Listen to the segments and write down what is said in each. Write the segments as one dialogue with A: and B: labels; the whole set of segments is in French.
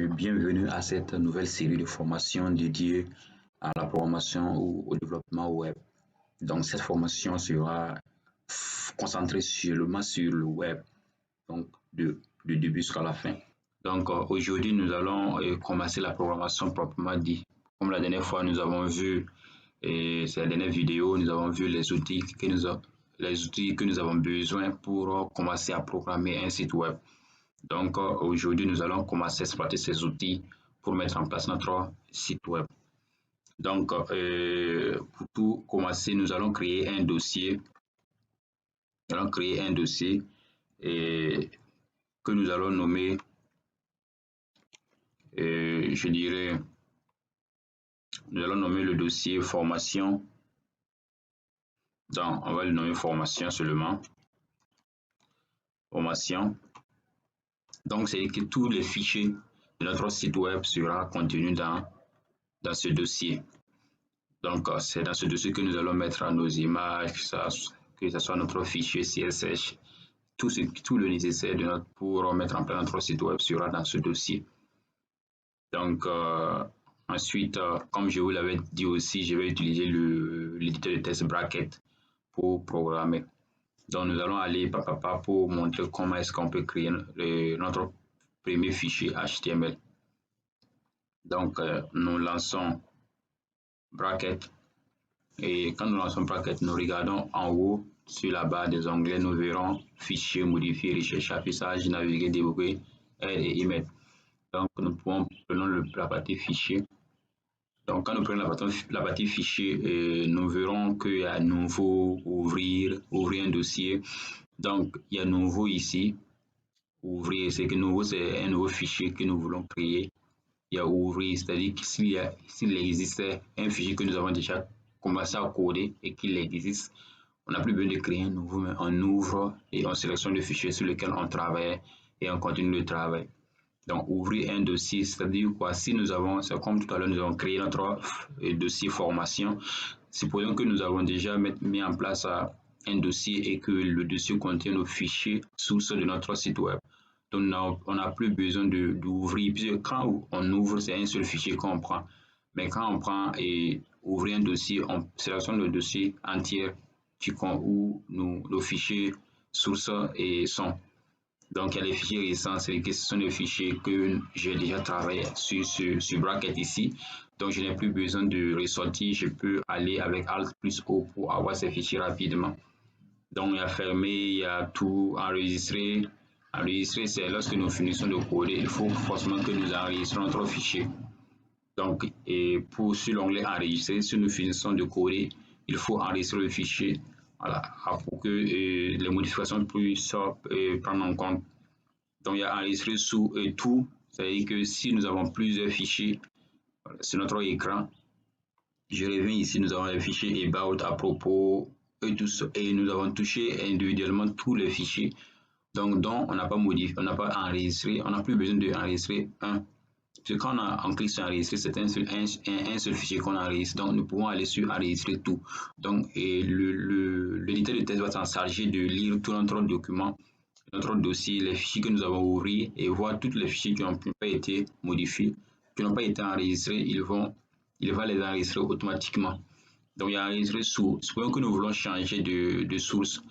A: Bienvenue à cette nouvelle série de formations dédiée à la programmation ou au développement web. Donc, cette formation sera concentrée seulement sur le web, donc du début jusqu'à la fin. Donc, aujourd'hui, nous allons commencer la programmation proprement dit. Comme la dernière fois, nous avons vu, c'est la dernière vidéo, nous avons vu les outils que nous avons besoin pour commencer à programmer un site web. Donc, aujourd'hui, nous allons commencer à exploiter ces outils pour mettre en place notre site web. Donc, pour tout commencer, nous allons créer un dossier. Nous allons créer un dossier que nous allons nommer, je dirais, nous allons nommer le dossier formation. Donc, on va le nommer formation seulement. Formation. Donc, c'est que tous les fichiers de notre site web seront contenus dans ce dossier. Donc, c'est dans ce dossier que nous allons mettre nos images, que ce soit notre fichier CSS, tout le nécessaire pour mettre en place notre site web sera dans ce dossier. Donc, ensuite, comme je vous l'avais dit aussi, je vais utiliser l'éditeur de test Bracket pour programmer. Donc, nous allons aller pour montrer comment est-ce qu'on peut créer notre premier fichier HTML. Donc, nous lançons Bracket. Et quand nous lançons Bracket, nous regardons en haut sur la barre des onglets, nous verrons Fichier, Modifier, Recherche, Affichage, Naviguer, Débugger, Aide et Email. Donc, nous pouvons prendre la partie Fichier. Donc, quand nous prenons la partie Fichier, nous verrons qu'il y a Nouveau, Ouvrir un dossier. Donc, il y a Nouveau ici. Ouvrir, c'est que Nouveau, c'est un nouveau fichier que nous voulons créer. Il y a Ouvrir, c'est-à-dire que s'il existait un fichier que nous avons déjà commencer à coder et qu'il existe, on n'a plus besoin de créer un nouveau, mais on ouvre et on sélectionne le fichier sur lequel on travaille et on continue le travail. Donc, ouvrir un dossier, c'est-à-dire quoi? Si nous avons, c'est comme tout à l'heure, nous avons créé notre dossier formation. Supposons que nous avons déjà mis en place un dossier et que le dossier contient nos fichiers sources de notre site web. Donc, on n'a plus besoin d'ouvrir, puisque quand on ouvre, c'est un seul fichier qu'on prend. Mais quand on prend et ouvrir un dossier, on sélectionne le dossier entier où nos fichiers sources sont. Donc, il y a les fichiers récents, ce sont les fichiers que j'ai déjà travaillé sur Bracket ici. Donc, je n'ai plus besoin de ressortir. Je peux aller avec Alt plus O pour avoir ces fichiers rapidement. Donc, il y a fermer, il y a tout enregistrer. Enregistrer, c'est lorsque nous finissons de coder, il faut forcément que nous enregistrons notre fichier. Donc, sur l'onglet enregistrer, si nous finissons de coder, il faut enregistrer le fichier, voilà, pour que les modifications puissent prendre en compte. Donc, il y a enregistrer sous tout, c'est-à-dire que si nous avons plusieurs fichiers sur notre écran, je reviens ici, nous avons les fichiers about, à propos, et tout ça, et nous avons touché individuellement tous les fichiers. Donc, on n'a pas modifié, on n'a pas enregistré, on n'a plus besoin d'enregistrer un. Parce que quand on clique sur enregistrer, c'est un seul fichier qu'on enregistre. Donc, nous pouvons aller sur enregistrer tout. Donc, l'éditeur de test va s'en charger de lire tout notre document, notre dossier, les fichiers que nous avons ouverts et voir tous les fichiers qui n'ont pas été modifiés, qui n'ont pas été enregistrés. Il va les enregistrer automatiquement. Donc, il y a enregistré sous. Supposons que nous voulons changer de source,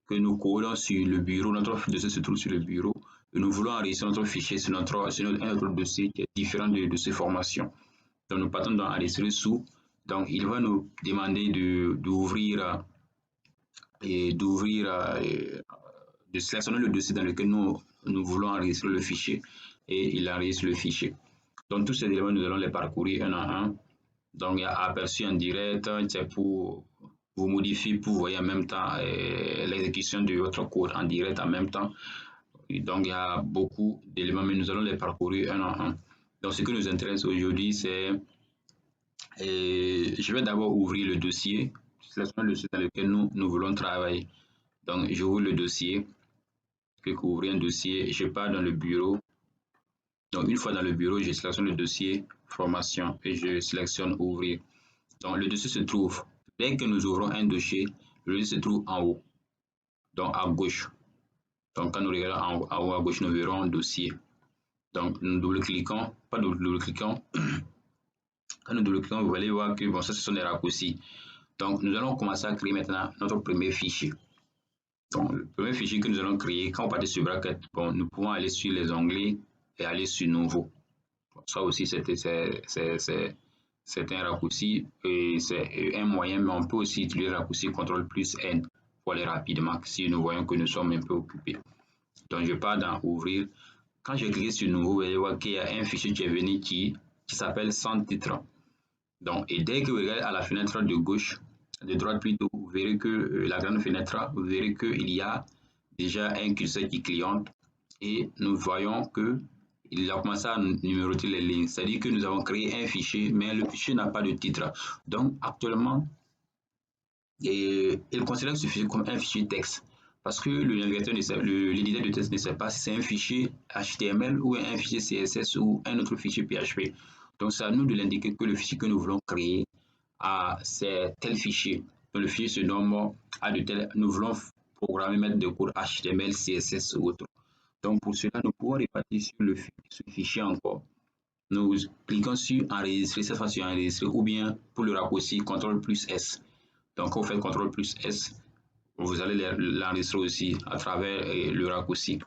A: que nous codons sur le bureau, notre dossier se trouve sur le bureau, et nous voulons enregistrer notre fichier sur un autre dossier qui est différent de ces formations. Donc, nous partons dans enregistrer sous. Donc, il va nous demander d'ouvrir et de sélectionner le dossier dans lequel nous voulons enregistrer le fichier et il enregistre le fichier. Donc, tous ces éléments, nous allons les parcourir un à un. Donc, il y a aperçu en direct, c'est pour vous modifier, pour voir en même temps l'exécution de votre code en direct en même temps. Et donc, il y a beaucoup d'éléments, mais nous allons les parcourir un à un. Donc, ce qui nous intéresse aujourd'hui, c'est, je vais d'abord ouvrir le dossier, sélectionner le dossier dans lequel nous voulons travailler. Donc, j'ouvre le dossier, clique ouvrir un dossier, je pars dans le bureau. Donc, une fois dans le bureau, je sélectionne le dossier formation et je sélectionne ouvrir. Donc, le dossier se trouve, dès que nous ouvrons un dossier, le dossier se trouve en haut, donc à gauche. Donc, quand nous regardons en haut à gauche, nous verrons un dossier. Donc, nous double-cliquons, pas double-cliquons. Quand nous double-cliquons, vous allez voir que bon, ça, ce sont des raccourcis. Donc, nous allons commencer à créer maintenant notre premier fichier. Donc, le premier fichier que nous allons créer, quand on part sur Bracket, bon, nous pouvons aller sur les onglets et aller sur Nouveau. Bon, ça aussi, c'est un raccourci et c'est un moyen, mais on peut aussi utiliser le raccourci CTRL plus N pour aller rapidement si nous voyons que nous sommes un peu occupés. Donc, je pars dans Ouvrir. Quand je clique sur Nouveau, vous allez voir qu'il y a un fichier qui est venu qui s'appelle sans titre. Donc, et dès que vous regardez à la fenêtre de gauche, de droite plutôt, vous verrez que la grande fenêtre, vous verrez qu'il y a déjà un curseur qui clignote et nous voyons que il a commencé à numéroter les lignes. C'est-à-dire que nous avons créé un fichier, mais le fichier n'a pas de titre. Donc, actuellement, il considère ce fichier comme un fichier texte. Parce que le navigateur, l'éditeur de texte ne sait pas si c'est un fichier HTML ou un fichier CSS ou un autre fichier PHP. Donc, c'est à nous de l'indiquer que le fichier que nous voulons créer, c'est tel fichier. Donc, le fichier se nomme à de tel. Nous voulons programmer, mettre des codes HTML, CSS ou autre. Donc, pour cela, nous pouvons répartir sur ce fichier encore. Nous cliquons sur enregistrer, cette fois sur enregistrer, ou bien pour le raccourci, CTRL plus S. Donc, quand vous faites CTRL plus S, vous allez l'enregistrer aussi à travers le raccourci.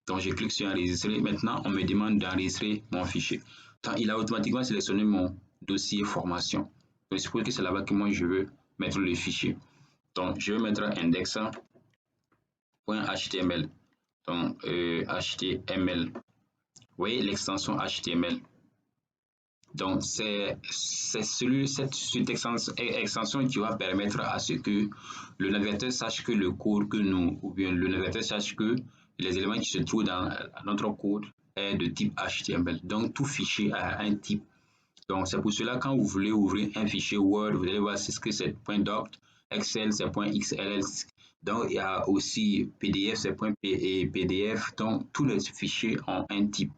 A: Donc, je clique sur enregistrer. Maintenant, on me demande d'enregistrer mon fichier. Donc, il a automatiquement sélectionné mon dossier formation. Donc, je suppose que c'est là-bas que moi je veux mettre le fichier. Donc, je vais mettre index.html. Donc, HTML. Vous voyez l'extension HTML. Donc, c'est cette extension qui va permettre à ce que le navigateur sache que le code que nous, ou bien le navigateur sache que les éléments qui se trouvent dans notre code est de type HTML. Donc, tout fichier a un type. Donc, c'est pour cela, quand vous voulez ouvrir un fichier Word, vous allez voir ce que c'est .doc, Excel, c'est .xll. Donc, il y a aussi PDF, c'est .pdf. Donc, tous les fichiers ont un type.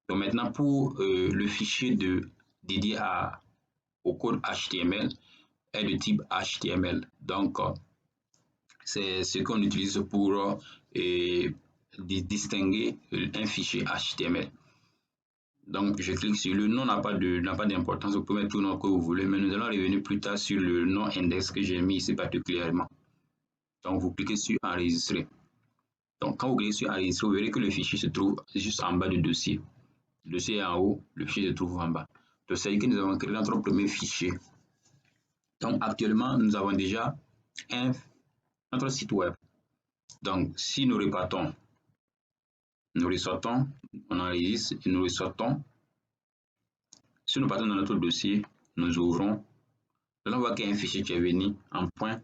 A: Donc maintenant, pour le fichier dédié au code HTML est de type HTML. Donc, c'est ce qu'on utilise pour distinguer un fichier HTML. Donc, je clique sur le nom, n'a pas d'importance. Vous pouvez mettre tout le nom que vous voulez, mais nous allons revenir plus tard sur le nom index que j'ai mis ici particulièrement. Donc, vous cliquez sur enregistrer. Donc, quand vous cliquez sur enregistrer, vous verrez que le fichier se trouve juste en bas du dossier. Le dossier est en haut, le fichier se trouve en bas. Donc, c'est que nous avons créé notre premier fichier. Donc, actuellement, nous avons déjà notre site web. Donc, si nous repartons, nous ressortons, on enregistre et nous ressortons. Si nous partons dans notre dossier, nous ouvrons. Nous allons voir qu'il y a un fichier qui est venu en point.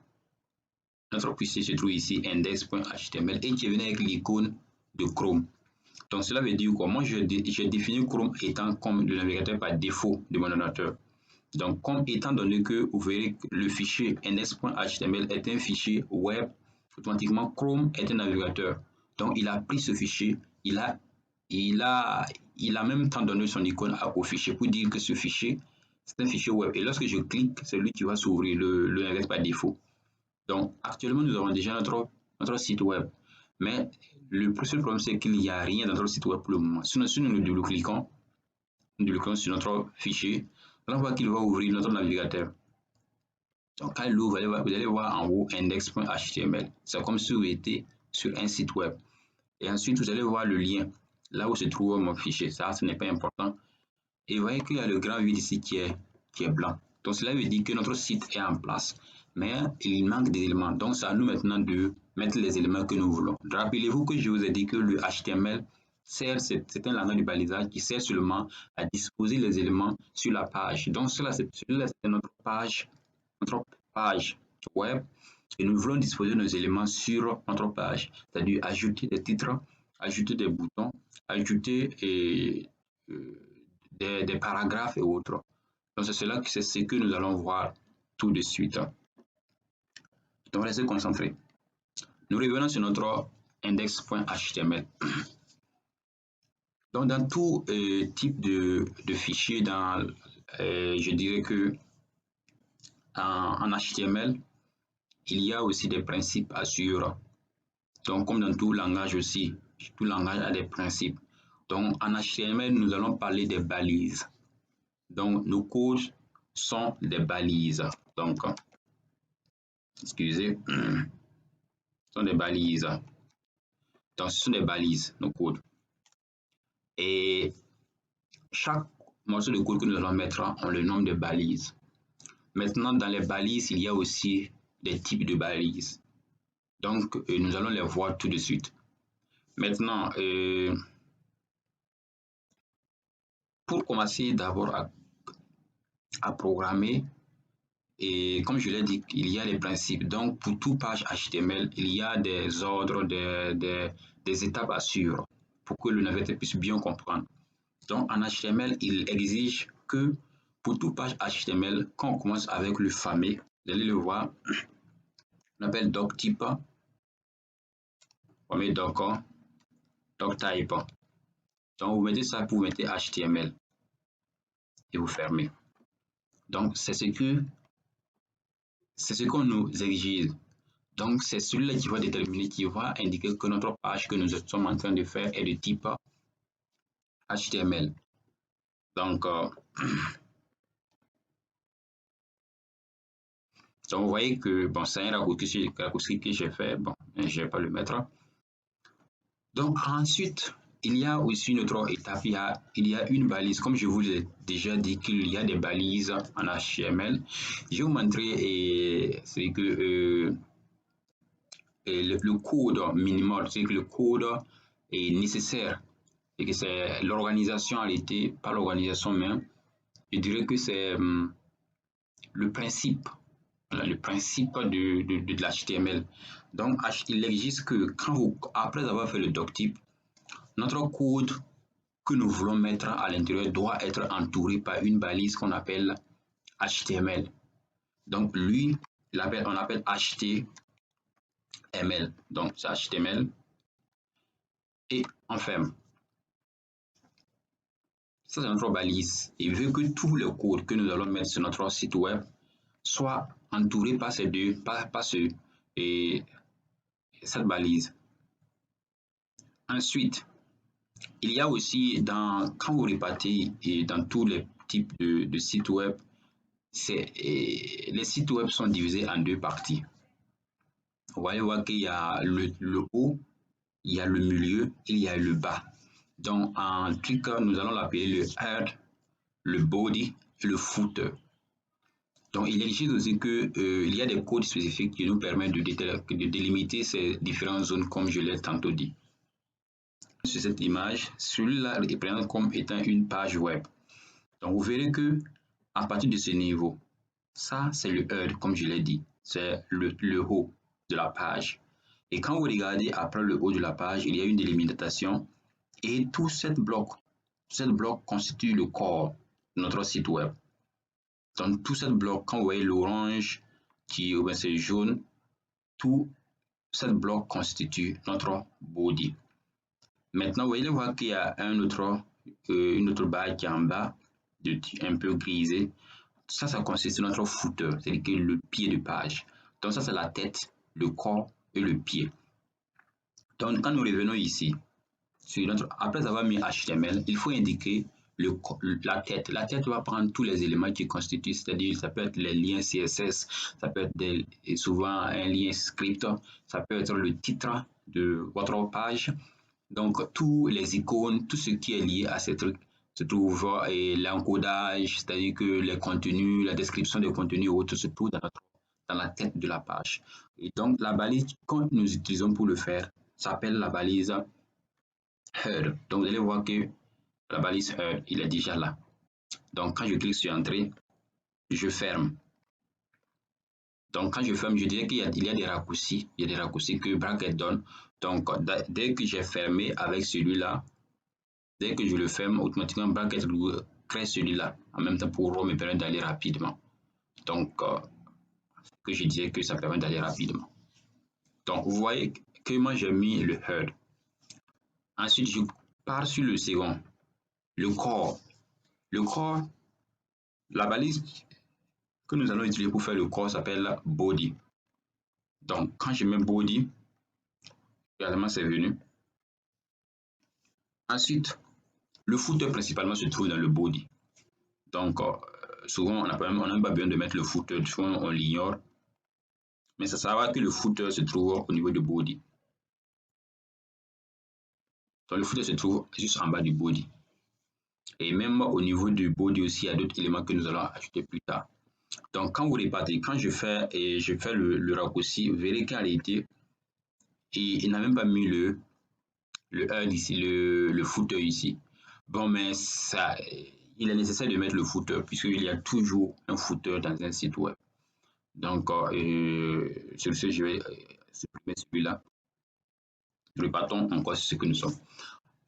A: Notre fichier se trouve ici, index.html, et qui est venu avec l'icône de Chrome. Donc, cela veut dire quoi? Moi, j'ai défini Chrome étant comme le navigateur par défaut de mon ordinateur. Donc, comme étant donné que vous verrez que le fichier index.html est un fichier web, automatiquement Chrome est un navigateur. Donc, il a pris ce fichier, il a même temps donné son icône au fichier pour dire que ce fichier, c'est un fichier web. Et lorsque je clique, c'est lui qui va s'ouvrir, le navigateur par défaut. Donc, actuellement, nous avons déjà notre site web. Mais le seul problème, c'est qu'il n'y a rien dans notre site web pour le moment. Sinon, si nous double-cliquons sur notre fichier, on voit qu'il va ouvrir notre navigateur. Donc, quand il ouvre, vous allez voir en haut index.html. C'est comme si vous étiez sur un site web. Et ensuite, vous allez voir le lien, là où se trouve mon fichier. Ça, ce n'est pas important. Et vous voyez qu'il y a le grand vide ici qui est blanc. Donc, cela veut dire que notre site est en place. Mais il manque des éléments. Donc, c'est à nous maintenant de mettre les éléments que nous voulons. Rappelez-vous que je vous ai dit que le HTML, c'est un langage de balisage qui sert seulement à disposer les éléments sur la page. Donc, celui-là, c'est notre page web. Et nous voulons disposer nos éléments sur notre page. C'est-à-dire ajouter des titres, ajouter des boutons, ajouter des paragraphes et autres. Donc, c'est ce que nous allons voir tout de suite. Donc, restez concentrés. Nous revenons sur notre index.html. Donc, dans tout type de fichier, je dirais que en HTML, il y a aussi des principes à suivre. Donc, comme dans tout langage aussi, tout langage a des principes. Donc, en HTML, nous allons parler des balises. Donc, nos codes sont des balises. Donc, excusez, sont des balises. Donc, ce sont des balises, nos codes. Et chaque morceau de code que nous allons mettre, on le nomme de balises. Maintenant, dans les balises, il y a aussi des types de balises. Donc, nous allons les voir tout de suite. Maintenant, pour commencer d'abord à programmer, et comme je l'ai dit, il y a les principes. Donc, pour toute page HTML, il y a des ordres, des étapes à suivre pour que le navigateur puisse bien comprendre. Donc, en HTML, il exige que pour toute page HTML, quand on commence avec le fameux, vous allez le voir, on appelle doctype, on met doctype. Donc, vous mettez ça, vous mettez HTML et vous fermez. Donc, c'est ce qu'on nous exige. Donc, c'est celui-là qui va déterminer, qui va indiquer que notre page que nous sommes en train de faire est de type HTML. Donc, vous voyez que bon, c'est un raccourci que j'ai fait. Bon, je ne vais pas le mettre. Donc, ensuite, il y a aussi une autre étape. Il y a une balise. Comme je vous ai déjà dit qu'il y a des balises en HTML. Je vais vous montrer c'est que le code minimal, c'est que le code est nécessaire et que c'est l'organisation en réalité, pas l'organisation même. Je dirais que c'est le principe, voilà, le principe de l'HTML. Donc, il existe que après avoir fait le doctype, notre code que nous voulons mettre à l'intérieur doit être entouré par une balise qu'on appelle HTML. Donc, lui, on appelle HTML. Donc, c'est HTML. Et on ferme. Ça, c'est notre balise. Et vu que tous les codes que nous allons mettre sur notre site web soient entourés par ces deux, et cette balise. Ensuite, il y a aussi, quand vous repartez dans tous les types de sites web, les sites web sont divisés en deux parties. Vous allez voir qu'il y a le haut, il y a le milieu, il y a le bas. Donc, en Twitter, nous allons l'appeler le head, le body et le footer. Donc, il existe aussi qu'il y a des codes spécifiques qui nous permettent de délimiter ces différentes zones, comme je l'ai tantôt dit. Sur cette image, celui-là est présenté comme étant une page web. Donc, vous verrez que à partir de ce niveau, ça, c'est le head, comme je l'ai dit. C'est le haut de la page. Et quand vous regardez après le haut de la page, il y a une délimitation. Et tout cette bloc constitue le corps de notre site web. Donc, tout cette bloc, quand vous voyez l'orange, c'est jaune, tout cette bloc constitue notre body. Maintenant, vous allez voir qu'il y a une autre barre qui est en bas, un peu grisée. Ça constitue notre footer, c'est-à-dire le pied de page. Donc, ça, c'est la tête, le corps et le pied. Donc, quand nous revenons ici, après avoir mis HTML, il faut indiquer la tête. La tête va prendre tous les éléments qui constituent, c'est-à-dire ça peut être les liens CSS, ça peut être souvent un lien script, ça peut être le titre de votre page. Donc, tous les icônes, tout ce qui est lié à ces trucs se trouve, et l'encodage, c'est-à-dire que les contenus, la description des contenus et autres se trouve dans la tête de la page. Et donc, la balise que nous utilisons pour le faire s'appelle la balise header. Donc, vous allez voir que la balise header, il est déjà là. Donc, quand je clique sur Entrée, je ferme. Donc, quand je ferme, je dirais qu'il y a des raccourcis. Il y a des raccourcis que Bracket donne. Donc, dès que j'ai fermé avec celui-là, dès que je le ferme, automatiquement, Bracket crée celui-là. En même temps, pour me permettre d'aller rapidement. Donc, que je disais que ça permet d'aller rapidement. Donc, vous voyez que moi, j'ai mis le head. Ensuite, je pars sur le second. Le corps. Le corps, la balise que nous allons utiliser pour faire le corps s'appelle body. Donc, quand je mets body, également c'est venu. Ensuite, Le footer principalement se trouve dans le body. Donc, souvent, on n'a même pas besoin de mettre le footer, souvent on l'ignore. Mais ça savoir que le footer se trouve au niveau du body. Donc, le footer se trouve juste en bas du body. Et même au niveau du body aussi, il y a d'autres éléments que nous allons ajouter plus tard. Donc, quand vous répartez, quand je fais le raccourci, vous verrez qu'en réalité, il n'a même pas mis le head ici, le footer ici. Bon, mais ça, il est nécessaire de mettre le footer puisqu'il y a toujours un footer dans un site web. Donc, sur ce, je vais supprimer celui-là. Repartons encore sur ce que nous sommes,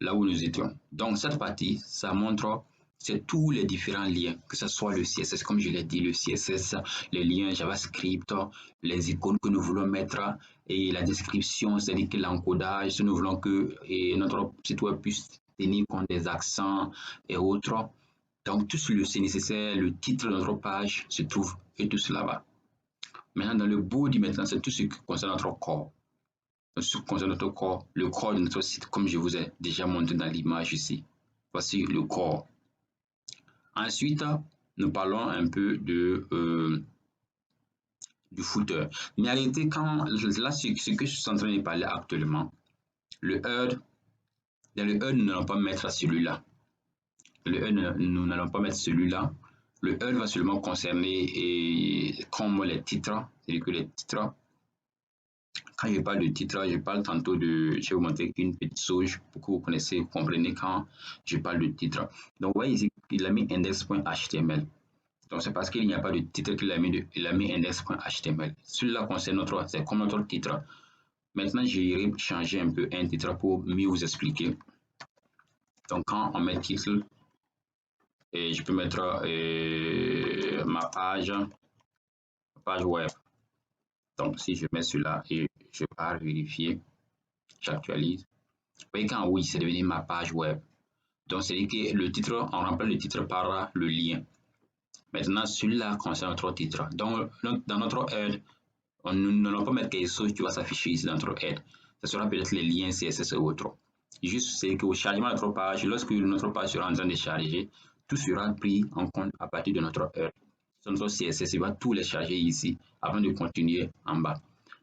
A: là où nous étions. Donc, cette partie, ça montre c'est tous les différents liens, que ce soit le CSS, comme je l'ai dit, le CSS, les liens JavaScript, les icônes que nous voulons mettre et la description, c'est-à-dire que l'encodage, si nous voulons que notre site web puisse tenir compte des accents et autres. Donc, tout ceci est nécessaire, le titre de notre page se trouve et tout cela va. Maintenant, dans le body, maintenant, c'est tout ce qui concerne notre corps. Ce qui concerne notre corps, le corps de notre site, comme je vous ai déjà montré dans l'image ici. Voici le corps. Ensuite, nous parlons un peu du footer. Mais en réalité, là, ce que je suis en train de parler actuellement, le head, dans le head, nous n'allons pas mettre celui-là. Le head, nous n'allons pas mettre celui-là. Le head va seulement concerner comme les titres, c'est-à-dire que les titres. Quand je parle de titre, je parle tantôt de, je vais vous montrer une petite sauge pour que vous connaissez, vous comprenez quand je parle de titre. Donc, vous voyez ici, il a mis index.html. Donc, c'est parce qu'il n'y a pas de titre qu'il a mis index.html. Celui-là concerne notre, c'est comme notre titre. Maintenant, j'irai changer un peu un titre pour mieux vous expliquer. Donc, quand on met titre, et je peux mettre ma page web. Donc, si je mets celui-là et je pars vérifier, j'actualise. Vous voyez quand oui, c'est devenu ma page web. Donc, c'est-à-dire que le titre, on remplace le titre par le lien. Maintenant, celui-là concerne notre titre. Donc, dans notre head, nous n'allons pas mettre quelque chose qui va s'afficher ici dans notre head. Ce sera peut-être les liens CSS et autres. Juste, c'est qu'au chargement de notre page, lorsque notre page sera en train de charger, tout sera pris en compte à partir de notre head. Sur notre CSS, il va tout les charger ici avant de continuer en bas.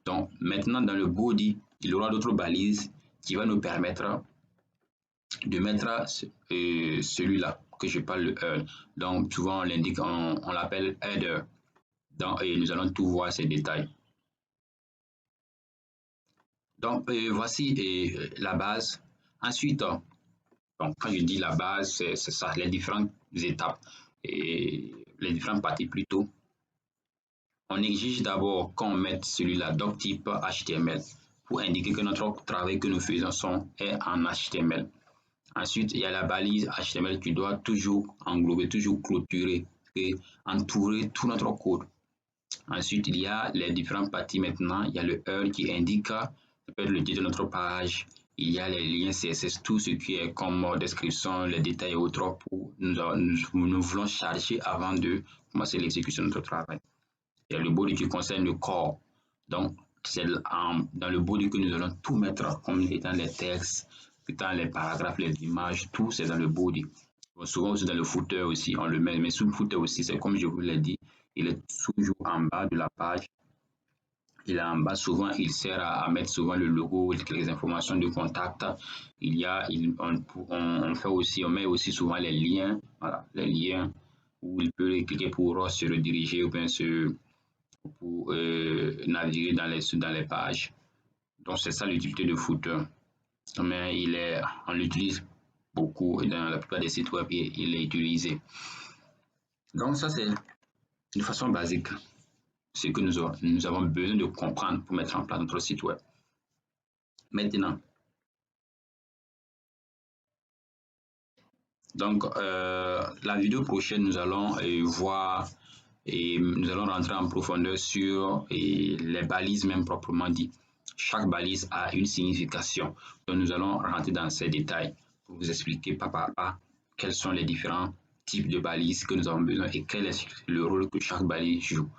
A: Donc, maintenant, dans le body, il y aura d'autres balises qui vont nous permettre de mettre celui-là que je parle le head. Donc, souvent, on l'indique, on l'appelle header. Et nous allons tout voir ces détails. Donc, voici la base. Ensuite, donc, quand je dis la base, c'est ça, les différentes étapes et les différentes parties plutôt. On exige d'abord qu'on mette celui-là, doc type HTML, pour indiquer que notre travail que nous faisons est en HTML. Ensuite, il y a la balise HTML qui doit toujours englober, toujours clôturer et entourer tout notre code. Ensuite, il y a les différentes parties maintenant. Il y a le header qui indique, ça peut être le titre de notre page. Il y a les liens CSS, tout ce qui est comme description, les détails et autres pour nous voulons charger avant de commencer l'exécution de notre travail. Il y a le body qui concerne le corps. Donc, c'est dans le body que nous allons tout mettre comme étant les textes, étant les paragraphes, les images, tout c'est dans le body. Bon, souvent aussi dans le footer aussi, on le met, mais sous le footer aussi, c'est comme je vous l'ai dit, il est toujours en bas de la page. Il est en bas, souvent, il sert à mettre souvent le logo, les informations de contact. Il y a, on fait aussi, on met aussi souvent les liens, voilà, les liens où il peut cliquer pour se rediriger ou bien pour naviguer dans les pages. Donc, c'est ça l'utilité de footer. Mais on l'utilise beaucoup dans la plupart des sites web, il est utilisé. Donc, ça, c'est de façon basique ce que nous avons besoin de comprendre pour mettre en place notre site web. Maintenant, donc, la vidéo prochaine, nous allons voir et nous allons rentrer en profondeur sur les balises même proprement dit. Chaque balise a une signification. Donc, nous allons rentrer dans ces détails pour vous expliquer pas par pas quels sont les différents types de balises que nous avons besoin et quel est le rôle que chaque balise joue.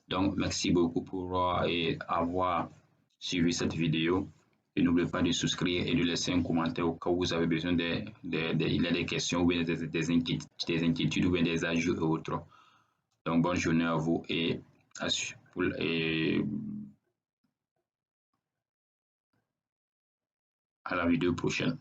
A: Donc, merci beaucoup pour avoir suivi cette vidéo Et n'oubliez pas de souscrire et de laisser un commentaire au cas où vous avez besoin il y a des questions ou bien des inquiétudes ou bien des ajouts et autres. Donc, bonne journée à vous et à la vidéo prochaine.